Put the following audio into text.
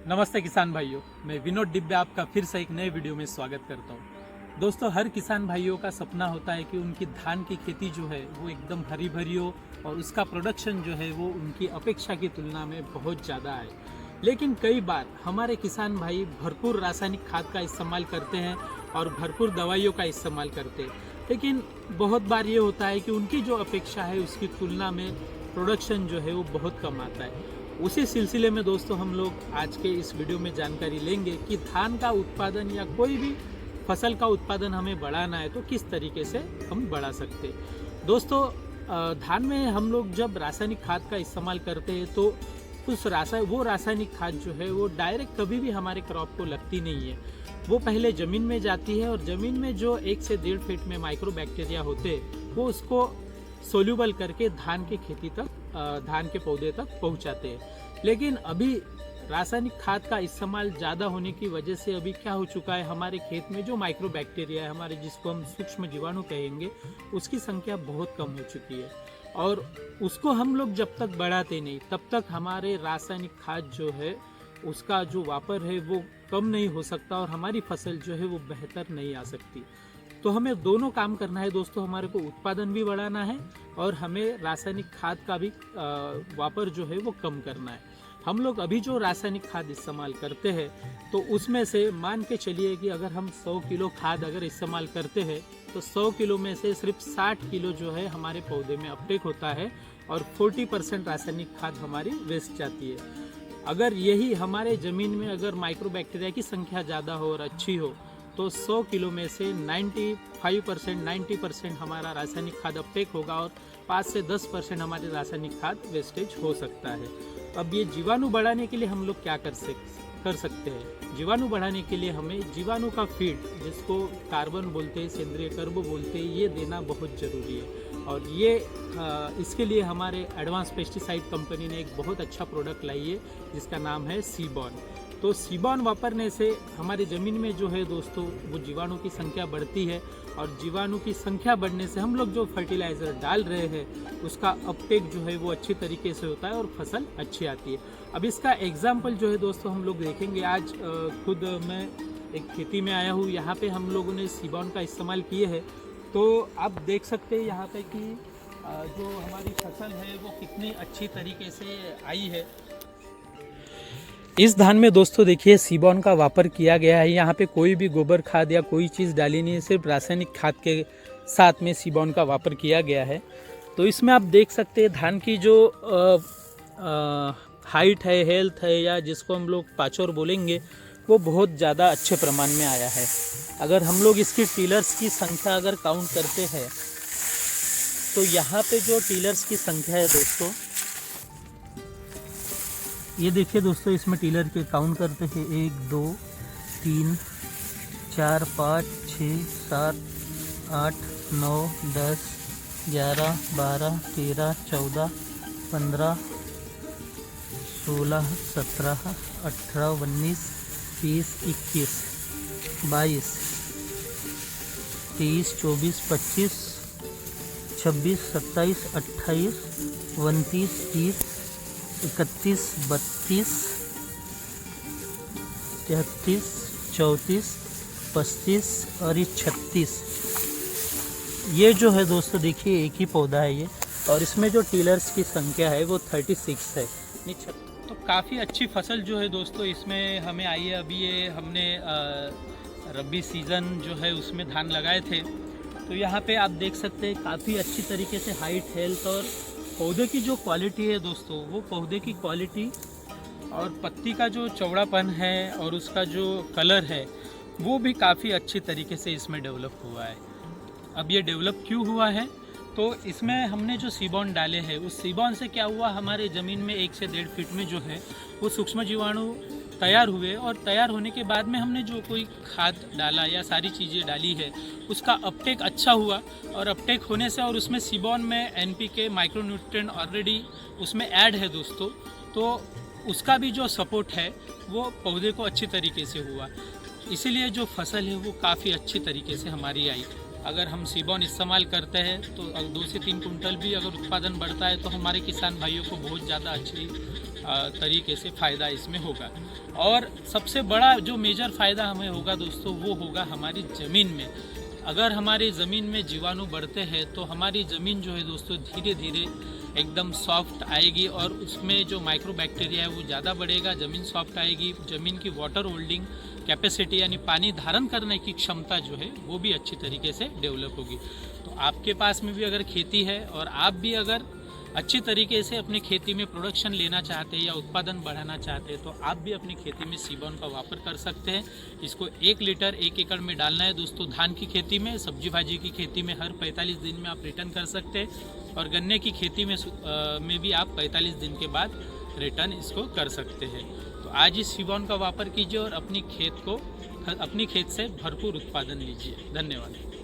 नमस्ते किसान भाइयों, मैं विनोद डिब्बे आपका फिर से एक नए वीडियो में स्वागत करता हूं। दोस्तों, हर किसान भाइयों का सपना होता है कि उनकी धान की खेती जो है वो एकदम हरी भरी हो और उसका प्रोडक्शन जो है वो उनकी अपेक्षा की तुलना में बहुत ज़्यादा आए। लेकिन कई बार हमारे किसान भाई भरपूर रासायनिक खाद का इस्तेमाल करते हैं और भरपूर दवाइयों का इस्तेमाल करते हैं, लेकिन बहुत बार ये होता है कि उनकी जो अपेक्षा है उसकी तुलना में प्रोडक्शन जो है वो बहुत कम आता है। उसी सिलसिले में दोस्तों हम लोग आज के इस वीडियो में जानकारी लेंगे कि धान का उत्पादन या कोई भी फसल का उत्पादन हमें बढ़ाना है तो किस तरीके से हम बढ़ा सकते हैं। दोस्तों, धान में हम लोग जब रासायनिक खाद का इस्तेमाल करते हैं तो वो रासायनिक खाद जो है वो डायरेक्ट कभी भी हमारे क्रॉप को लगती नहीं है। वो पहले ज़मीन में जाती है और ज़मीन में जो 1 से 1.5 फीट में माइक्रो बैक्टीरिया होते हैं वो उसको सोल्यूबल करके धान की खेती तक, धान के पौधे तक पहुंचाते हैं। लेकिन अभी रासायनिक खाद का इस्तेमाल ज़्यादा होने की वजह से अभी क्या हो चुका है, हमारे खेत में जो माइक्रो बैक्टीरिया है, हमारे जिसको हम सूक्ष्म जीवाणु कहेंगे, उसकी संख्या बहुत कम हो चुकी है और उसको हम लोग जब तक बढ़ाते नहीं तब तक हमारे रासायनिक खाद जो है उसका जो वापर है वो कम नहीं हो सकता और हमारी फसल जो है वो बेहतर नहीं आ सकती। तो हमें दोनों काम करना है दोस्तों, हमारे को उत्पादन भी बढ़ाना है और हमें रासायनिक खाद का भी वापर जो है वो कम करना है। हम लोग अभी जो रासायनिक खाद इस्तेमाल करते हैं तो उसमें से मान के चलिए कि अगर हम 100 किलो खाद अगर इस्तेमाल करते हैं तो 100 किलो में से सिर्फ 60 किलो जो है हमारे पौधे में अपटेक होता है और 40% रासायनिक खाद हमारी वेस्ट जाती है। अगर यही हमारे ज़मीन में अगर माइक्रो बैक्टीरिया की संख्या ज़्यादा हो और अच्छी हो तो 100 किलो में से 90% हमारा रासायनिक खाद अपटेक होगा और 5 से 10% हमारे रासायनिक खाद वेस्टेज हो सकता है। अब ये जीवाणु बढ़ाने के लिए हम लोग क्या कर सकते हैं। जीवाणु बढ़ाने के लिए हमें जीवाणु का फीड, जिसको कार्बन बोलते हैं, सेंद्रीय कर्ब बोलते हैं, ये देना बहुत ज़रूरी है। और ये इसके लिए हमारे एडवांस पेस्टिसाइड कंपनी ने एक बहुत अच्छा प्रोडक्ट लाई है जिसका नाम है सीबॉन। तो सीबॉन वापरने से हमारी ज़मीन में जो है दोस्तों वो जीवाणु की संख्या बढ़ती है और जीवाणु की संख्या बढ़ने से हम लोग जो फर्टिलाइज़र डाल रहे हैं उसका अपटेक जो है वो अच्छी तरीके से होता है और फसल अच्छी आती है। अब इसका एग्जाम्पल जो है दोस्तों हम लोग देखेंगे। आज खुद मैं एक खेती में आया हूँ, यहाँ पे हम लोगों ने सीबॉन का इस्तेमाल किए है। तो आप देख सकते हैं यहाँ पे कि जो हमारी फसल है वो कितनी अच्छी तरीके से आई है। इस धान में दोस्तों देखिए सीबॉन का वापर किया गया है। यहाँ पे कोई भी गोबर खाद या कोई चीज़ डाली नहीं है, सिर्फ रासायनिक खाद के साथ में सीबॉन का वापर किया गया है। तो इसमें आप देख सकते हैं धान की जो हाइट है, हेल्थ है, या जिसको हम लोग पाचोर बोलेंगे, वो बहुत ज़्यादा अच्छे प्रमाण में आया है। अगर हम लोग इसकी टीलर्स की संख्या अगर काउंट करते हैं तो यहाँ पे जो टीलर्स की संख्या है दोस्तों, ये देखिए दोस्तों, इसमें टीलर के काउंट करते हैं 1 2 3 4 5 6 7 8 9 10 11 12 13 14 15 16 17 18 19 20 21 22 23 24 25 26 27 28 29 30 31 32 33 34 35 और ये 36। ये जो है दोस्तों देखिए एक ही पौधा है ये, और इसमें जो टीलर्स की संख्या है वो 36 है। तो काफ़ी अच्छी फसल जो है दोस्तों इसमें हमें आई है। अभी ये हमने रबी सीज़न जो है उसमें धान लगाए थे, तो यहाँ पे आप देख सकते हैं काफ़ी अच्छी तरीके से हाइट, हेल्थ और पौधे की जो क्वालिटी है दोस्तों, वो पौधे की क्वालिटी और पत्ती का जो चौड़ापन है और उसका जो कलर है वो भी काफ़ी अच्छी तरीके से इसमें डेवलप हुआ है। अब ये डेवलप क्यों हुआ है, तो इसमें हमने जो सीबॉन डाले हैं उस सीबॉन से क्या हुआ, हमारे ज़मीन में 1 से 1.5 फीट में जो है वो सूक्ष्म जीवाणु तैयार हुए और तैयार होने के बाद में हमने जो कोई खाद डाला या सारी चीज़ें डाली है उसका अपटेक अच्छा हुआ और अपटेक होने से और उसमें सीबॉन में एनपीके माइक्रोन्यूट्रिएंट ऑलरेडी उसमें ऐड है दोस्तों, तो उसका भी जो सपोर्ट है वो पौधे को अच्छी तरीके से हुआ, इसीलिए जो फसल है वो काफ़ी अच्छी तरीके से हमारी आई। अगर हम सीबॉन इस्तेमाल करते हैं तो 2 से 3 कुंटल भी अगर उत्पादन बढ़ता है तो हमारे किसान भाइयों को बहुत ज़्यादा अच्छी तरीके से फ़ायदा इसमें होगा। और सबसे बड़ा जो मेजर फ़ायदा हमें होगा दोस्तों, वो होगा हमारी ज़मीन में। अगर हमारी ज़मीन में जीवाणु बढ़ते हैं तो हमारी ज़मीन जो है दोस्तों धीरे धीरे एकदम सॉफ्ट आएगी और उसमें जो माइक्रो बैक्टीरिया है वो ज़्यादा बढ़ेगा, ज़मीन सॉफ्ट आएगी, ज़मीन की वाटर होल्डिंग कैपेसिटी यानी पानी धारण करने की क्षमता जो है वो भी अच्छी तरीके से डेवलप होगी। तो आपके पास में भी अगर खेती है और आप भी अगर अच्छी तरीके से अपनी खेती में प्रोडक्शन लेना चाहते हैं या उत्पादन बढ़ाना चाहते हैं तो आप भी अपनी खेती में सीबॉन का वापर कर सकते हैं। इसको 1 लीटर 1 एकड़ में डालना है दोस्तों। धान की खेती में, सब्जी भाजी की खेती में हर 45 दिन में आप रिटर्न कर सकते हैं और गन्ने की खेती में भी आप 45 दिन के बाद रिटर्न इसको कर सकते हैं। तो आज इस सीबॉन का वापर कीजिए और अपनी खेत से भरपूर उत्पादन लीजिए। धन्यवाद।